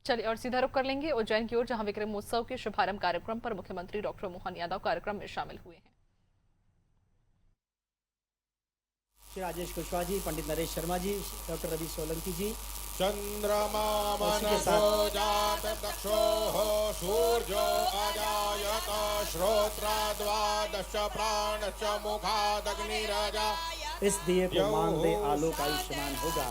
चलिए और सीधा रुख कर लेंगे उज्जैन की ओर, जहां विक्रमोत्सव के शुभारंभ कार्यक्रम पर मुख्यमंत्री डॉक्टर मोहन यादव कार्यक्रम में शामिल हुए हैं। श्री राजेश कुशवाहा जी, पंडित नरेश शर्मा जी, डॉक्टर रवि सोलंकी जी। चंद्रमा मनसो जात दक्षोः सूर्यो अजायत श्रोत्राद्वादश प्राणश्च मुखादग्निराजा। इस दिए को मान दे आलोक आयुष्मान होगा,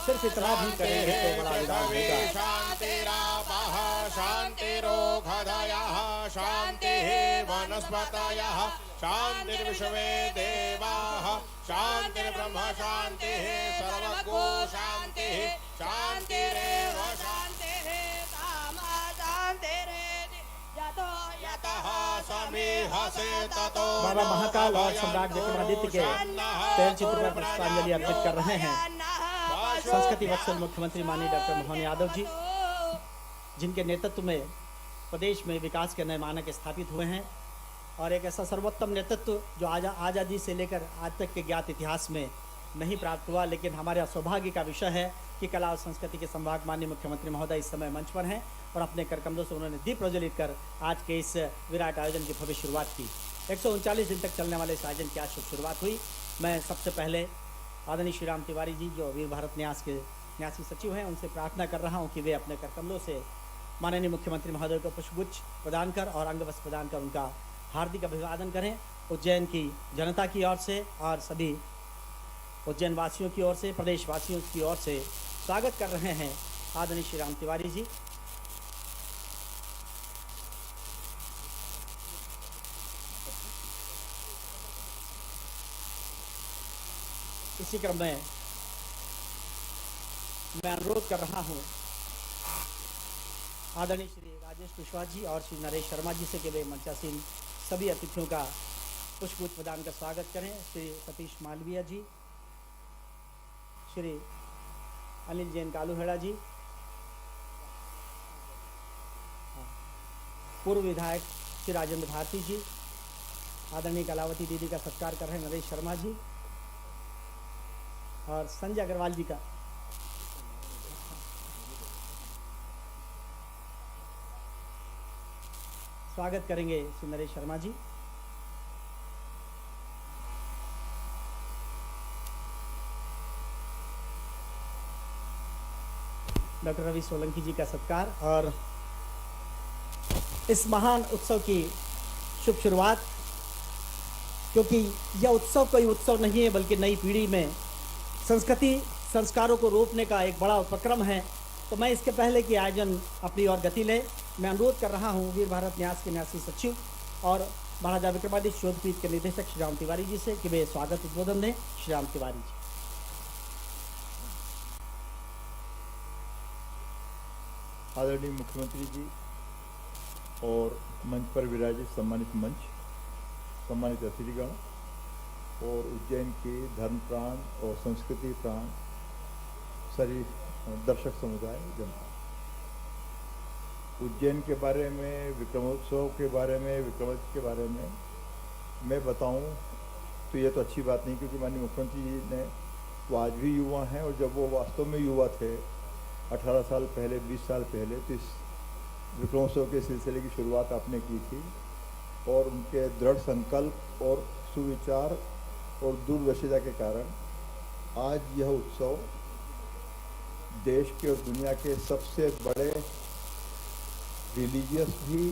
सिर्फ इतना भी करेंगे तो बड़ा विधान होगा। शांतिरापः शांतिरोषधयः शांतिः वनस्पतयः शांतिर्विश्वे देवाः शांतिर्ब्रह्म शांतिः सर्वगो शांतिः शांतिरेव शांतिः सामा शांतिरेति यतः समीहसे ततो। बाबा महाकाल और सम्राट विक्रमादित्य के तैलचित्र पर पुष्पांजलि अर्पित कर रहे हैं संस्कृति वत्सल मुख्यमंत्री माननीय डॉक्टर मोहन यादव जी, जिनके नेतृत्व में प्रदेश में विकास के नए मानक स्थापित हुए हैं और एक ऐसा सर्वोत्तम नेतृत्व जो आज़ादी से लेकर आज तक के ज्ञात इतिहास में नहीं प्राप्त हुआ। लेकिन हमारे सौभाग्य का विषय है कि कला और संस्कृति के संभाग माननीय मुख्यमंत्री महोदय इस समय मंच पर हैं और अपने करकमलों से उन्होंने दीप प्रज्वलित कर आज के इस विराट आयोजन की भव्य शुरुआत की। 139 दिन तक चलने वाले इस आयोजन की आज शुभ शुरुआत हुई। मैं सबसे पहले आदरणीय श्री राम तिवारी जी, जो वीर भारत न्यास के न्यासी सचिव हैं, उनसे प्रार्थना कर रहा हूं कि वे अपने करकमलों से माननीय मुख्यमंत्री महोदय को पुष्पगुच्छ प्रदान कर और अंगवस्त्र प्रदान कर उनका हार्दिक अभिवादन करें। उज्जैन की जनता की ओर से और सभी उज्जैन वासियों की ओर से, प्रदेशवासियों की ओर से स्वागत कर रहे हैं आदरणीय श्री राम तिवारी जी। इसी क्रम में मैं अनुरोध कर रहा हूं आदरणीय श्री राजेश कुशवाहा जी और श्री नरेश शर्मा जी से कि वे मंचासीन सभी अतिथियों का पुष्पगुच्छ प्रदान कर स्वागत करें। श्री सतीश मालवीय जी, श्री अनिल जैन कालूहेड़ा जी, पूर्व विधायक श्री राजेंद्र भारती जी, आदरणीय कलावती दीदी का सत्कार कर रहे हैं नरेश शर्मा जी और संजय अग्रवाल जी का स्वागत करेंगे श्री नरेश शर्मा जी। डॉक्टर रवि सोलंकी जी का सत्कार और इस महान उत्सव की शुभ शुरुआत, क्योंकि यह उत्सव कोई उत्सव नहीं है बल्कि नई पीढ़ी में संस्कृति संस्कारों को रोपने का एक बड़ा उपक्रम है। तो मैं इसके पहले कि आयोजन अपनी और गति ले, मैं अनुरोध कर रहा हूँ वीर भारत न्यास के न्यासी सचिव और महाराजा विक्रमादित्य शोधपीठ के निदेशक श्री राम तिवारी जी से कि वे स्वागत उद्बोधन दें। श्री राम तिवारी जी। आदरणीय मुख्यमंत्री जी और मंच पर विराजित सम्मानित मंच, सम्मानित अतिथिगण और उज्जैन के धर्म प्राण और संस्कृति प्राण सभी दर्शक समुदाय, जनता, उज्जैन के बारे में, विक्रमोत्सव के बारे में, विक्रमोत्सव के बारे में मैं बताऊं तो ये तो अच्छी बात नहीं, क्योंकि माननीय मुख्यमंत्री जी ने वो आज भी युवा हैं और जब वो वास्तव में युवा थे 18 साल पहले, 20 साल पहले, तो इस विक्रमोत्सव के सिलसिले की शुरुआत आपने की थी और उनके दृढ़ संकल्प और सुविचार और दूरदर्शिता के कारण आज यह उत्सव देश के और दुनिया के सबसे बड़े रिलीजियस भी,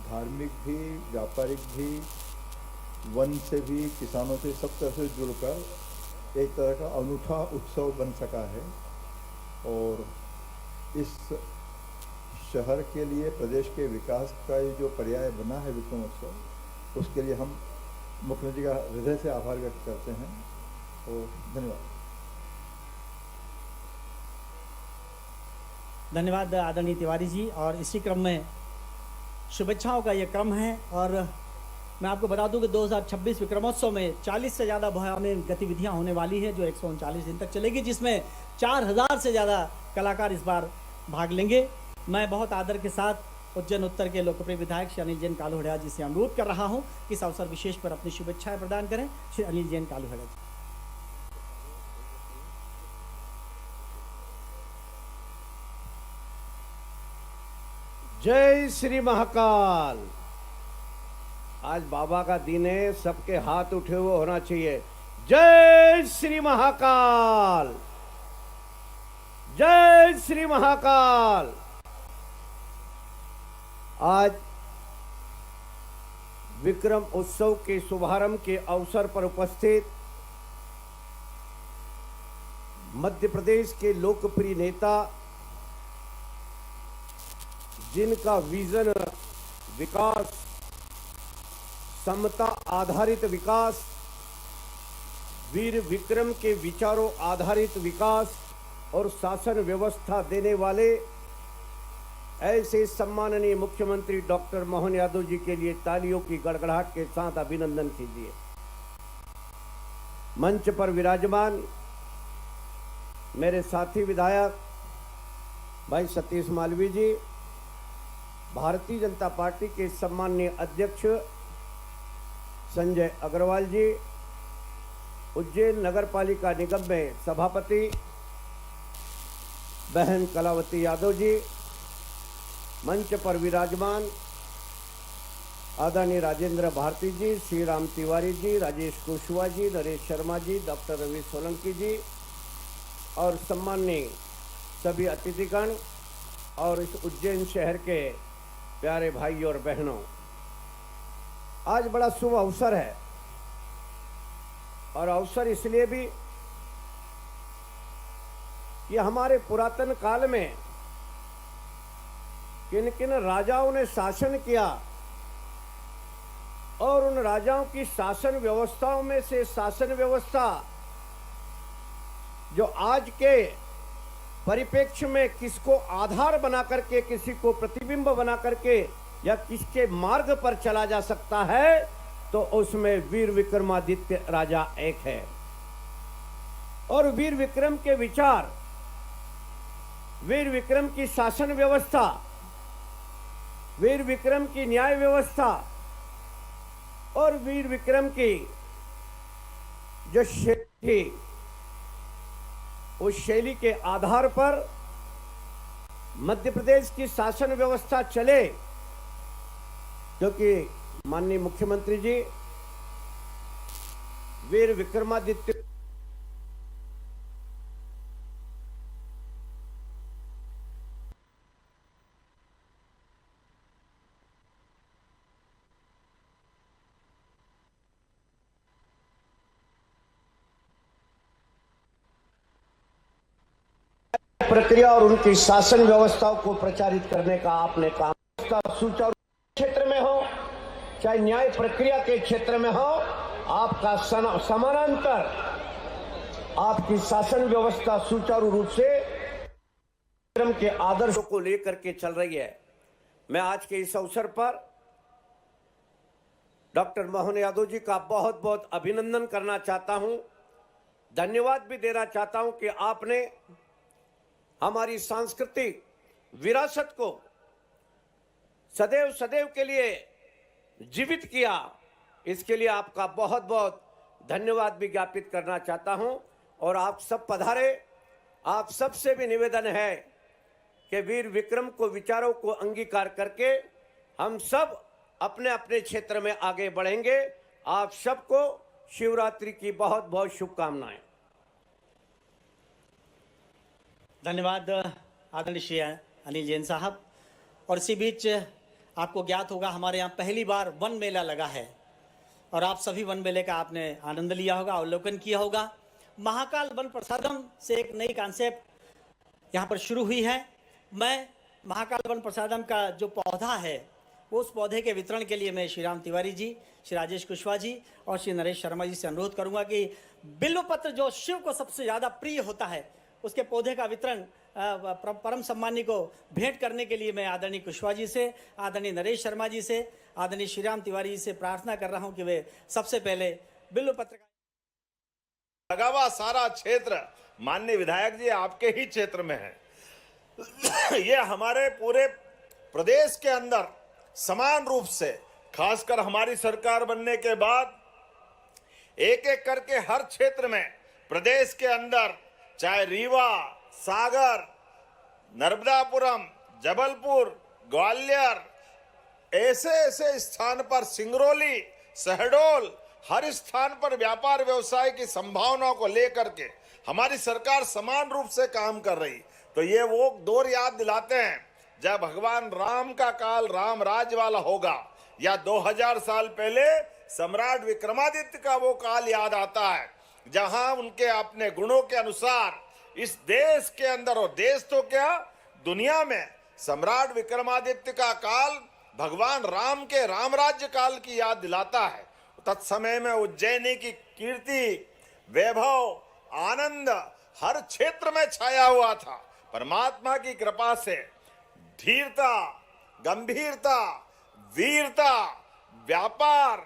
धार्मिक भी, व्यापारिक भी, वन से भी, किसानों से, सब तरह से जुड़कर एक तरह का अनूठा उत्सव बन सका है। और इस शहर के लिए, प्रदेश के विकास का ये जो पर्याय बना है विक्रमोत्सव, उसके लिए हम मुख्यमंत्री का हृदय से आभार व्यक्त करते हैं और धन्यवाद। धन्यवाद आदरणीय तिवारी जी। और इसी क्रम में शुभेच्छाओं का ये क्रम है और मैं आपको बता दूं कि 2026 विक्रमोत्सव में 40 से ज़्यादा भयावह गतिविधियां होने वाली है जो 139 दिन तक चलेगी, जिसमें 4000 से ज़्यादा कलाकार इस बार भाग लेंगे। मैं बहुत आदर के साथ उज्जैन उत्तर के लोकप्रिय विधायक श्री अनिल जैन कालूहेड़ा जी से अनुरोध कर रहा हूं कि इस अवसर विशेष पर अपनी शुभेच्छाएं प्रदान करें। श्री अनिल जैन कालूहेड़ा जी। जय श्री महाकाल। आज बाबा का दिन है, सबके हाथ उठे हुए होना चाहिए। जय श्री महाकाल, जय श्री महाकाल। आज विक्रम उत्सव के शुभारंभ के अवसर पर उपस्थित मध्य प्रदेश के लोकप्रिय नेता, जिनका विजन विकास, समता आधारित विकास, वीर विक्रम के विचारों आधारित विकास और शासन व्यवस्था देने वाले ऐसे सम्माननीय मुख्यमंत्री डॉक्टर मोहन यादव जी के लिए तालियों की गड़गड़ाहट के साथ अभिनंदन कीजिए। मंच पर विराजमान मेरे साथी विधायक भाई सतीश मालवीय जी, भारतीय जनता पार्टी के सम्माननीय अध्यक्ष संजय अग्रवाल जी, उज्जैन नगर पालिका निगम में सभापति बहन कलावती यादव जी, मंच पर विराजमान आदरणीय राजेंद्र भारती जी, श्री राम तिवारी जी, राजेश कुशवाहा जी, नरेश शर्मा जी, डॉक्टर रवि सोलंकी जी और सम्माननीय सभी अतिथिगण और इस उज्जैन शहर के प्यारे भाई और बहनों, आज बड़ा शुभ अवसर है। और अवसर इसलिए भी कि हमारे पुरातन काल में किन किन राजाओं ने शासन किया और उन राजाओं की शासन व्यवस्थाओं में से शासन व्यवस्था जो आज के परिप्रेक्ष्य में किसको आधार बना करके, किसी को प्रतिबिंब बना करके या किसके मार्ग पर चला जा सकता है, तो उसमें वीर विक्रमादित्य राजा एक है। और वीर विक्रम के विचार, वीर विक्रम की शासन व्यवस्था, वीर विक्रम की न्याय व्यवस्था और वीर विक्रम की जो शैली, उस शैली के आधार पर मध्य प्रदेश की शासन व्यवस्था चले, क्योंकि माननीय मुख्यमंत्री जी वीर विक्रमादित्य प्रक्रिया और उनकी शासन व्यवस्थाओं को प्रचारित करने का आपने काम। सुचारू क्षेत्र में हो चाहे न्याय प्रक्रिया के क्षेत्र में हो, आपका समानांतर आपकी शासन व्यवस्था सुचारू रूप से विक्रम के आदर्शों को लेकर के चल रही है। मैं आज के इस अवसर पर डॉक्टर मोहन यादव जी का बहुत बहुत अभिनंदन करना चाहता हूं, धन्यवाद भी देना चाहता हूं कि आपने हमारी सांस्कृतिक विरासत को सदैव सदैव के लिए जीवित किया। इसके लिए आपका बहुत बहुत धन्यवाद भी ज्ञापित करना चाहता हूं। और आप सब पधारे, आप सबसे भी निवेदन है कि वीर विक्रम को विचारों को अंगीकार करके हम सब अपने अपने क्षेत्र में आगे बढ़ेंगे। आप सबको शिवरात्रि की बहुत बहुत शुभकामनाएं। धन्यवाद आदरणीय श्री अनिल जैन साहब। और इसी बीच आपको ज्ञात होगा, हमारे यहाँ पहली बार वन मेला लगा है और आप सभी वन मेले का आपने आनंद लिया होगा, अवलोकन किया होगा। महाकाल वन प्रसादम से एक नई कॉन्सेप्ट यहाँ पर शुरू हुई है। मैं महाकाल वन प्रसादम का जो पौधा है, उस पौधे के वितरण के लिए मैं श्री राम तिवारी जी, श्री राजेश कुशवाहा जी और श्री नरेश शर्मा जी से अनुरोध करूंगा कि बिल्व पत्र जो शिव को सबसे ज़्यादा प्रिय होता है, उसके पौधे का वितरण परम सम्मानी को भेंट करने के लिए मैं आदरणीय कुशवाहा जी से, आदरणीय नरेश शर्मा जी से, आदरणीय श्री राम तिवारी जी से प्रार्थना कर रहा हूं कि वे सबसे पहले बिल्व पत्र का लगा हुआ सारा क्षेत्र माननीय विधायक जी आपके ही क्षेत्र में है। ये हमारे पूरे प्रदेश के अंदर समान रूप से, खासकर हमारी सरकार बनने के बाद एक एक करके हर क्षेत्र में प्रदेश के अंदर, चाहे रीवा, सागर, नर्मदापुरम, जबलपुर, ग्वालियर, ऐसे ऐसे स्थान पर, सिंगरौली, शहडोल, हर स्थान पर व्यापार व्यवसाय की संभावनाओं को लेकर के हमारी सरकार समान रूप से काम कर रही। तो ये वो दौर याद दिलाते हैं जब भगवान राम का काल राम राज्य वाला होगा, या 2000 साल पहले सम्राट विक्रमादित्य का वो काल याद आता है, जहां उनके अपने गुणों के अनुसार इस देश के अंदर, और देश तो क्या दुनिया में, सम्राट विक्रमादित्य का काल भगवान राम के राम राज्य काल की याद दिलाता है। तत्समय में उज्जैनी की कीर्ति, वैभव, आनंद हर क्षेत्र में छाया हुआ था। परमात्मा की कृपा से धीरता, गंभीरता, वीरता, व्यापार,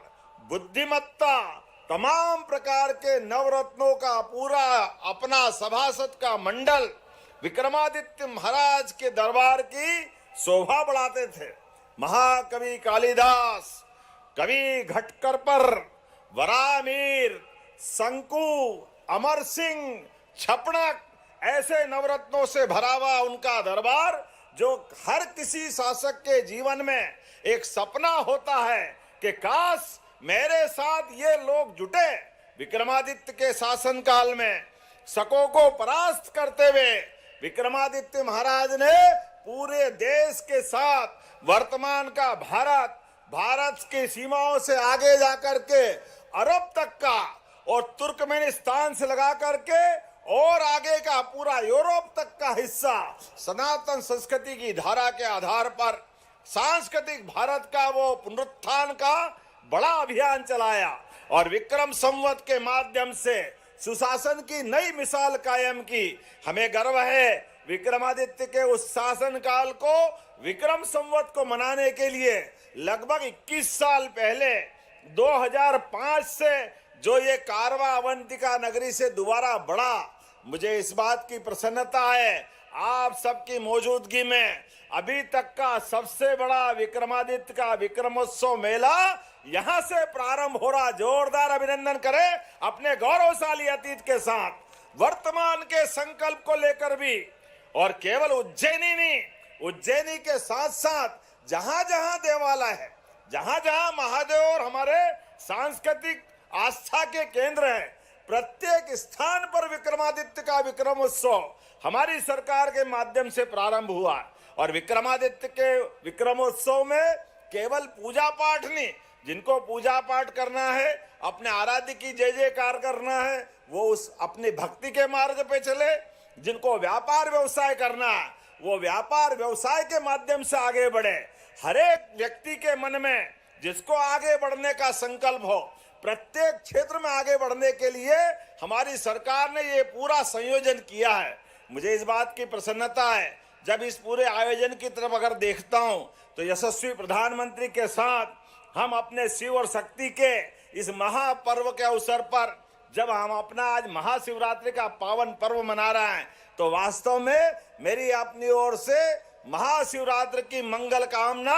बुद्धिमत्ता, तमाम प्रकार के नवरत्नों का पूरा अपना सभासद का मंडल विक्रमादित्य महाराज के दरबार की शोभा बढ़ाते थे। महाकवि कालिदास, कवि घटकर, वरामीर, शंकु, अमर सिंह, छपड़क, ऐसे नवरत्नों से भरा हुआ उनका दरबार, जो हर किसी शासक के जीवन में एक सपना होता है कि काश मेरे साथ ये लोग जुटे। विक्रमादित्य के शासनकाल में शकों को परास्त करते हुए विक्रमादित्य महाराज ने पूरे देश के साथ वर्तमान का भारत की सीमाओं से आगे जाकर के अरब तक का, और तुर्कमेनिस्तान से लगा करके और आगे का पूरा यूरोप तक का हिस्सा सनातन संस्कृति की धारा के आधार पर सांस्कृतिक भारत का वो पुनरुत्थान का बड़ा अभियान चलाया, और विक्रम संवत के माध्यम से सुशासन की नई मिसाल कायम की। हमें गर्व है विक्रमादित्य के उस शासन काल को, विक्रम संवत को मनाने के लिए लगभग 21 साल पहले 2005 से जो ये कारवा अवंतिका नगरी से दोबारा बढ़ा, मुझे इस बात की प्रसन्नता है आप सबकी मौजूदगी में अभी तक का सबसे बड़ा विक्रमादित्य का विक्रमोत्सव मेला यहां से प्रारंभ हो रहा। जोरदार अभिनंदन करें अपने गौरवशाली अतीत के साथ वर्तमान के संकल्प को लेकर भी। और केवल उज्जैनी नहीं, उज्जैनी के साथ साथ जहां जहां देवालय है, जहां जहां महादेव और हमारे सांस्कृतिक आस्था के केंद्र हैं, प्रत्येक स्थान पर विक्रमादित्य का विक्रमोत्सव हमारी सरकार के माध्यम से प्रारंभ हुआ। और विक्रमादित्य के विक्रमोत्सव में केवल पूजा पाठ नहीं, जिनको पूजा पाठ करना है, अपने आराध्य की जय जयकार करना है, वो उस अपनी भक्ति के मार्ग पे चले। जिनको व्यापार व्यवसाय करना है, वो व्यापार व्यवसाय के माध्यम से आगे बढ़े। हर एक व्यक्ति के मन में जिसको आगे बढ़ने का संकल्प हो, प्रत्येक क्षेत्र में आगे बढ़ने के लिए हमारी सरकार ने ये पूरा संयोजन किया है। मुझे इस बात की प्रसन्नता है जब इस पूरे आयोजन की तरफ अगर देखता हूं तो यशस्वी प्रधानमंत्री के साथ हम अपने शिव और शक्ति के इस महापर्व के अवसर पर जब हम अपना आज महाशिवरात्रि का पावन पर्व मना रहे हैं, तो वास्तव में मेरी अपनी ओर से महाशिवरात्रि की मंगल कामना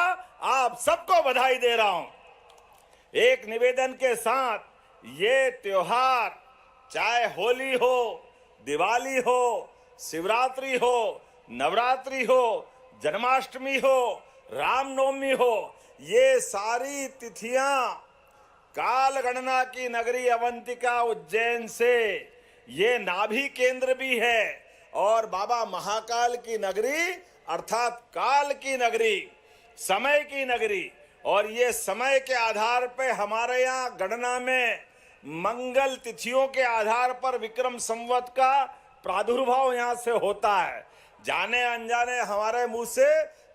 आप सबको बधाई दे रहा हूं। एक निवेदन के साथ, ये त्योहार चाहे होली हो, दिवाली हो, शिवरात्रि हो, नवरात्रि हो, जन्माष्टमी हो, रामनवमी हो, ये सारी तिथियां काल गणना की नगरी अवंतिका उज्जैन से ये नाभि केंद्र भी है, और बाबा महाकाल की नगरी अर्थात काल की नगरी, समय की नगरी। और ये समय के आधार पे हमारे यहाँ गणना में मंगल तिथियों के आधार पर विक्रम संवत का प्रादुर्भाव यहाँ से होता है। जाने अनजाने हमारे मुंह से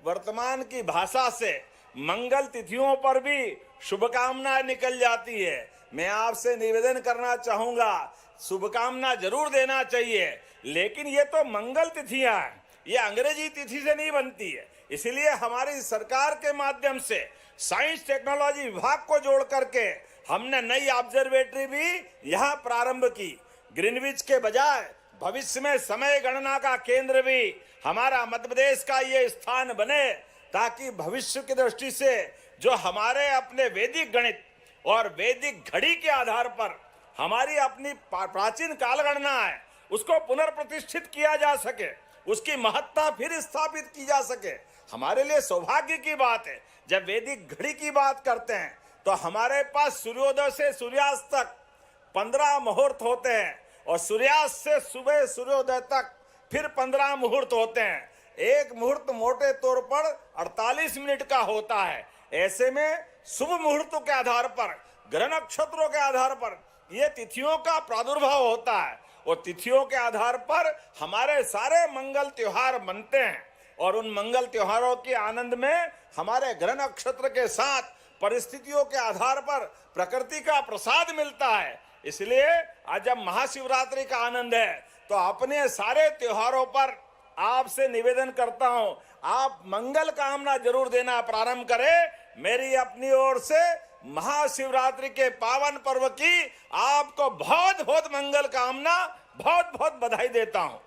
वर्तमान की भाषा से मंगल तिथियों पर भी शुभकामनाएं निकल जाती है। मैं आपसे निवेदन करना चाहूंगा, शुभकामना जरूर देना चाहिए, लेकिन ये तो मंगल तिथियां हैं, ये अंग्रेजी तिथि से नहीं बनती है। इसलिए हमारी सरकार के माध्यम से साइंस टेक्नोलॉजी विभाग को जोड़ करके हमने नई ऑब्जर्वेटरी भी यहाँ प्रारंभ की। ग्रीनविच के बजाय भविष्य में समय गणना का केंद्र भी हमारा मध्य प्रदेश का ये स्थान बने, ताकि भविष्य की दृष्टि से जो हमारे अपने वैदिक गणित और वैदिक घड़ी के आधार पर हमारी अपनी प्राचीन काल गणना है, उसको पुनर्प्रतिष्ठित किया जा सके, उसकी महत्ता फिर स्थापित की जा सके। हमारे लिए सौभाग्य की बात है। जब वैदिक घड़ी की बात करते हैं तो हमारे पास सूर्योदय से सूर्यास्त तक 15 मुहूर्त होते हैं और सूर्यास्त से सुबह सूर्योदय तक फिर 15 मुहूर्त होते हैं। एक मुहूर्त मोटे तौर पर 48 मिनट का होता है। ऐसे में शुभ मुहूर्तों के आधार पर, ग्रह नक्षत्रों के आधार पर ये तिथियों का प्रादुर्भाव होता है और तिथियों के आधार पर हमारे सारे मंगल त्योहार बनते हैं और उन मंगल त्योहारों के आनंद में हमारे ग्रह नक्षत्र के साथ परिस्थितियों के आधार पर प्रकृति का प्रसाद मिलता है। इसलिए आज जब महाशिवरात्रि का आनंद है तो अपने सारे त्योहारों पर आपसे निवेदन करता हूं, आप मंगल कामना जरूर देना प्रारंभ करें। मेरी अपनी ओर से महाशिवरात्रि के पावन पर्व की आपको बहुत बहुत मंगल कामना, बहुत बहुत बधाई देता हूं।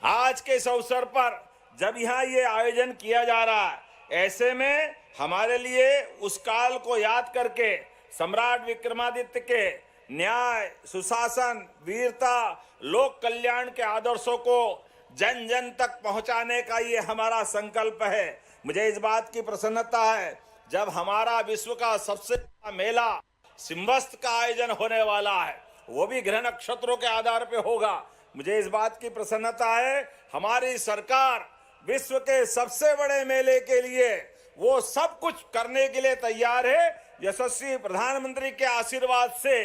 आज के इस अवसर पर जब यहाँ ये आयोजन किया जा रहा है, ऐसे में हमारे लिए उस काल को याद करके सम्राट विक्रमादित्य के न्याय, सुशासन, वीरता, लोक कल्याण के आदर्शों को जन जन तक पहुंचाने का ये हमारा संकल्प है। मुझे इस बात की प्रसन्नता है जब हमारा विश्व का सबसे बड़ा मेला सिंहस्थ का आयोजन होने वाला है, वो भी ग्रह नक्षत्रों के आधार पे होगा। मुझे इस बात की प्रसन्नता है हमारी सरकार विश्व के सबसे बड़े मेले के लिए वो सब कुछ करने के लिए तैयार है। यशस्वी प्रधानमंत्री के आशीर्वाद से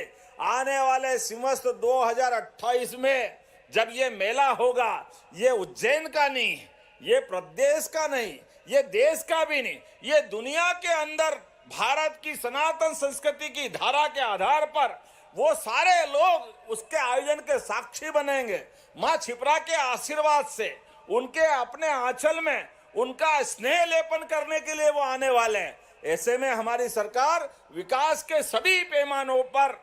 आने वाले सिंहस्थ 2028 में जब ये मेला होगा, ये उज्जैन का नहीं, ये प्रदेश का नहीं, ये देश का भी नहीं, ये दुनिया के अंदर भारत की सनातन संस्कृति की धारा के आधार पर वो सारे लोग उसके आयोजन के साक्षी बनेंगे। मां छिपरा के आशीर्वाद से उनके अपने आंचल में उनका स्नेह लेपन करने के लिए वो आने वाले हैं। ऐसे में हमारी सरकार विकास के सभी पैमानों पर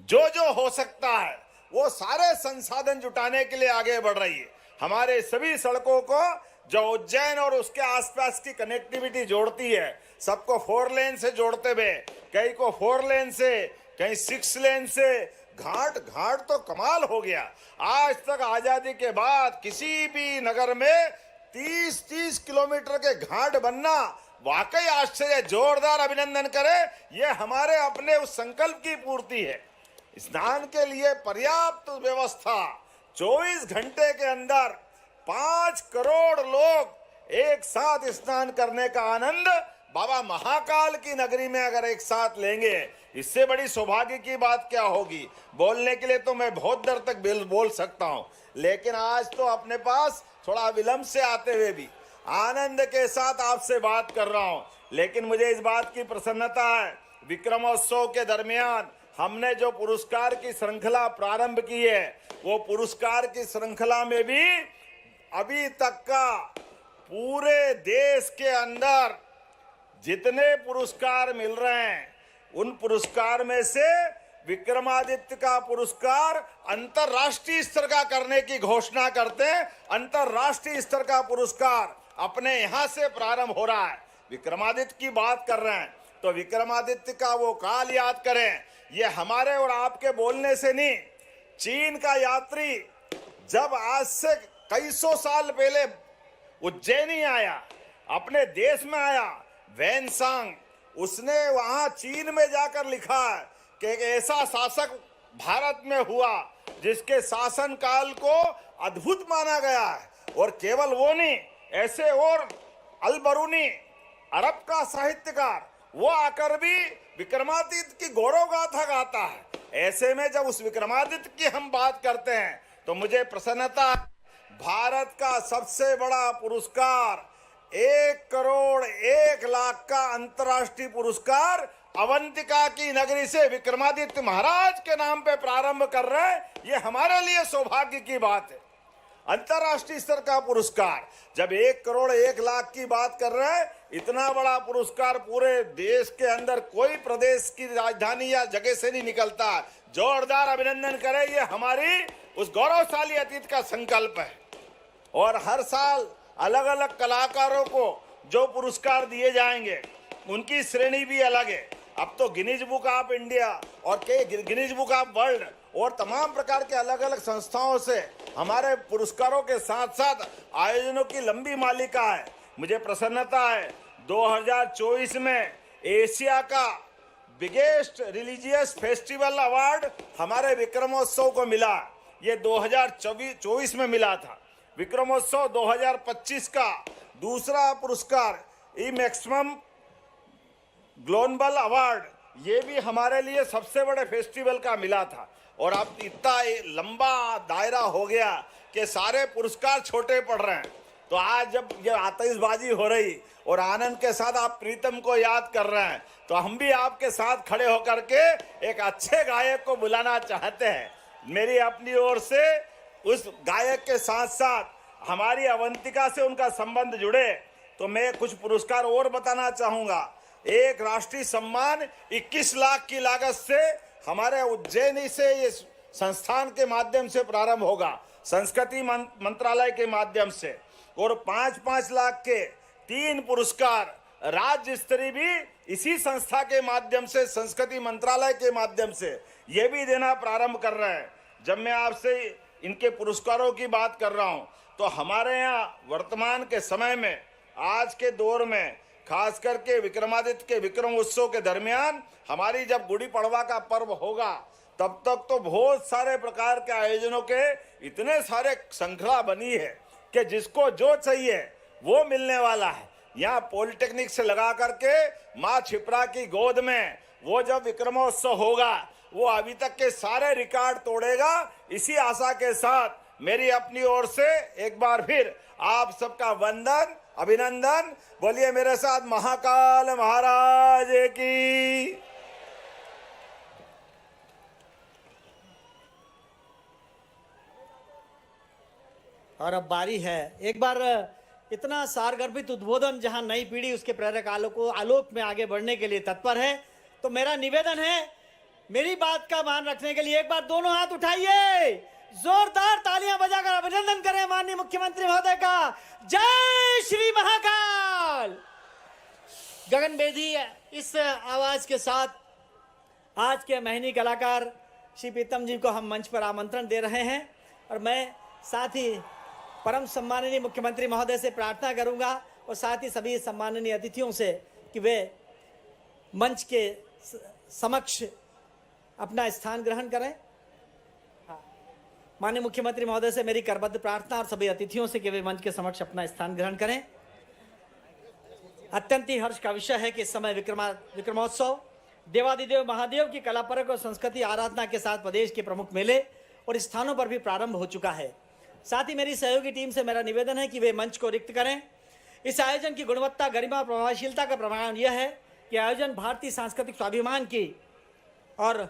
जो जो हो सकता है वो सारे संसाधन जुटाने के लिए आगे बढ़ रही है। हमारे सभी सड़कों को जो उज्जैन और उसके आसपास की कनेक्टिविटी जोड़ती है, सबको 4 लेन से जोड़ते हुए, कई को 4 लेन से, कहीं 6 लेन से, घाट घाट तो कमाल हो गया। आज तक आजादी के बाद किसी भी नगर में 30-30 किलोमीटर के घाट बनना वाकई आश्चर्य। जोरदार अभिनंदन करें, ये हमारे अपने उस संकल्प की पूर्ति है। स्नान के लिए पर्याप्त व्यवस्था, 24 घंटे के अंदर 5 करोड़ लोग एक साथ स्नान करने का आनंद बाबा महाकाल की नगरी में अगर एक साथ लेंगे, इससे बड़ी सौभाग्य की बात क्या होगी। बोलने के लिए तो मैं बहुत देर तक बोल सकता हूं, लेकिन आज तो अपने पास थोड़ा विलंब से आते हुए भी आनंद के साथ आपसे बात कर रहा हूं। लेकिन मुझे इस बात की प्रसन्नता है, विक्रमोत्सव के दरमियान हमने जो पुरस्कार की श्रृंखला प्रारंभ की है, वो पुरस्कार की श्रृंखला में भी अभी तक का पूरे देश के अंदर जितने पुरस्कार मिल रहे हैं, उन पुरस्कार में से विक्रमादित्य का पुरस्कार अंतरराष्ट्रीय स्तर का करने की घोषणा करते हैं। अंतरराष्ट्रीय स्तर का पुरस्कार अपने यहां से प्रारंभ हो रहा है। विक्रमादित्य की बात कर रहे हैं तो विक्रमादित्य का वो काल याद करें। ये हमारे और आपके बोलने से नहीं, चीन का यात्री जब आज से कई सौ साल पहले उज्जैनी आया, अपने देश में आया, वैनसांग, उसने वहां चीन में जाकर लिखा है कि एक ऐसा शासक भारत में हुआ जिसके शासन काल को अद्भुत माना गया है। और केवल वो नहीं, ऐसे और अल-बरूनी अरब का साहित्यकार, वो आकर भी विक्रमादित्य की गौरव गाथा गाता है। ऐसे में जब उस विक्रमादित्य की हम बात करते हैं तो मुझे प्रसन्नता है। भारत का सबसे बड़ा पुरस्कार 1 करोड़ 1 लाख का अंतर्राष्ट्रीय पुरस्कार अवंतिका की नगरी से विक्रमादित्य महाराज के नाम पे प्रारंभ कर रहे हैं। ये हमारे लिए सौभाग्य की बात है। अंतर्राष्ट्रीय स्तर का पुरस्कार, जब 1 करोड़ 1 लाख की बात कर रहे हैं, इतना बड़ा पुरस्कार पूरे देश के अंदर कोई प्रदेश की राजधानी या जगह से नहीं निकलता। जोरदार अभिनंदन करें, ये हमारी उस गौरवशाली अतीत का संकल्प है। और हर साल अलग अलग कलाकारों को जो पुरस्कार दिए जाएंगे, उनकी श्रेणी भी अलग है। अब तो गिनीज बुक ऑफ इंडिया और गिनीज बुक ऑफ वर्ल्ड और तमाम प्रकार के अलग अलग संस्थाओं से हमारे पुरस्कारों के साथ साथ आयोजनों की लंबी मालिका है। मुझे प्रसन्नता है 2024 में एशिया का बिगेस्ट रिलीजियस फेस्टिवल अवार्ड हमारे विक्रमोत्सव को मिला। ये 2024 में मिला था। विक्रमोत्सव 2025 का दूसरा पुरस्कार ई मैक्सिमम ग्लोबल अवार्ड, ये भी हमारे लिए सबसे बड़े फेस्टिवल का मिला था। और अब इतना लंबा दायरा हो गया कि सारे पुरस्कार छोटे पड़ रहे हैं। तो आज जब ये आतिशबाजी हो रही और आनंद के साथ आप प्रीतम को याद कर रहे हैं, तो हम भी आपके साथ खड़े होकर के एक अच्छे गायक को बुलाना चाहते हैं। मेरी अपनी ओर से उस गायक के साथ साथ हमारी अवंतिका से उनका संबंध जुड़े तो मैं कुछ पुरस्कार और बताना चाहूँगा। एक राष्ट्रीय सम्मान 21 लाख की लागत से हमारे उज्जैनी से ये संस्थान के माध्यम से प्रारंभ होगा, संस्कृति मंत्रालय के माध्यम से। और 5-5 लाख के 3 पुरस्कार राज्य स्तरीय भी इसी संस्था के माध्यम से, संस्कृति मंत्रालय के माध्यम से ये भी देना प्रारंभ कर रहे हैं। जब मैं आपसे इनके पुरस्कारों की बात कर रहा हूं तो हमारे यहाँ वर्तमान के समय में, आज के दौर में, खास करके विक्रमादित्य के विक्रम उत्सव के दरमियान हमारी जब गुड़ी पड़वा का पर्व होगा तब तक तो बहुत सारे प्रकार के आयोजनों के इतने सारे श्रृंखला बनी है कि जिसको जो चाहिए वो मिलने वाला है। यहाँ पॉलिटेक्निक से लगा करके माँ छिपरा की गोद में वो जब विक्रमोत्सव होगा वो अभी तक के सारे रिकॉर्ड तोड़ेगा। इसी आशा के साथ मेरी अपनी ओर से एक बार फिर आप सबका वंदन, अभिनंदन। बोलिए मेरे साथ महाकाल महाराज की। और अब बारी है एक बार इतना सारगर्भित उद्बोधन जहां नई पीढ़ी उसके प्रेरक आलोक में आगे बढ़ने के लिए तत्पर है, तो मेरा निवेदन है मेरी बात का मान रखने के लिए एक बार दोनों हाथ उठाइए, जोरदार तालियां बजाकर अभिनंदन करें माननीय मुख्यमंत्री महोदय का। जय श्री महाकाल। गगनभेदी इस आवाज के साथ आज के मेहनी कलाकार श्री प्रीतम जी को हम मंच पर आमंत्रण दे रहे हैं। और मैं साथ ही परम सम्माननीय मुख्यमंत्री महोदय से प्रार्थना करूंगा और साथ ही सभी सम्माननीय अतिथियों से कि वे मंच के समक्ष अपना स्थान ग्रहण करें। माननीय मुख्यमंत्री महोदय से मेरी करबद्ध प्रार्थना और सभी अतिथियों से कि वे मंच के समक्ष अपना स्थान ग्रहण करें। अत्यंत ही हर्ष का विषय है कि इस समय विक्रमोत्सव देवादिदेव महादेव की कला परक और संस्कृति आराधना के साथ प्रदेश के प्रमुख मेले और स्थानों पर भी प्रारंभ हो चुका है। साथ ही मेरी सहयोगी टीम से मेरा निवेदन है कि वे मंच को रिक्त करें। इस आयोजन की गुणवत्ता, गरिमा और प्रभावशीलता का प्रमाण यह है कि आयोजन भारतीय सांस्कृतिक स्वाभिमान की और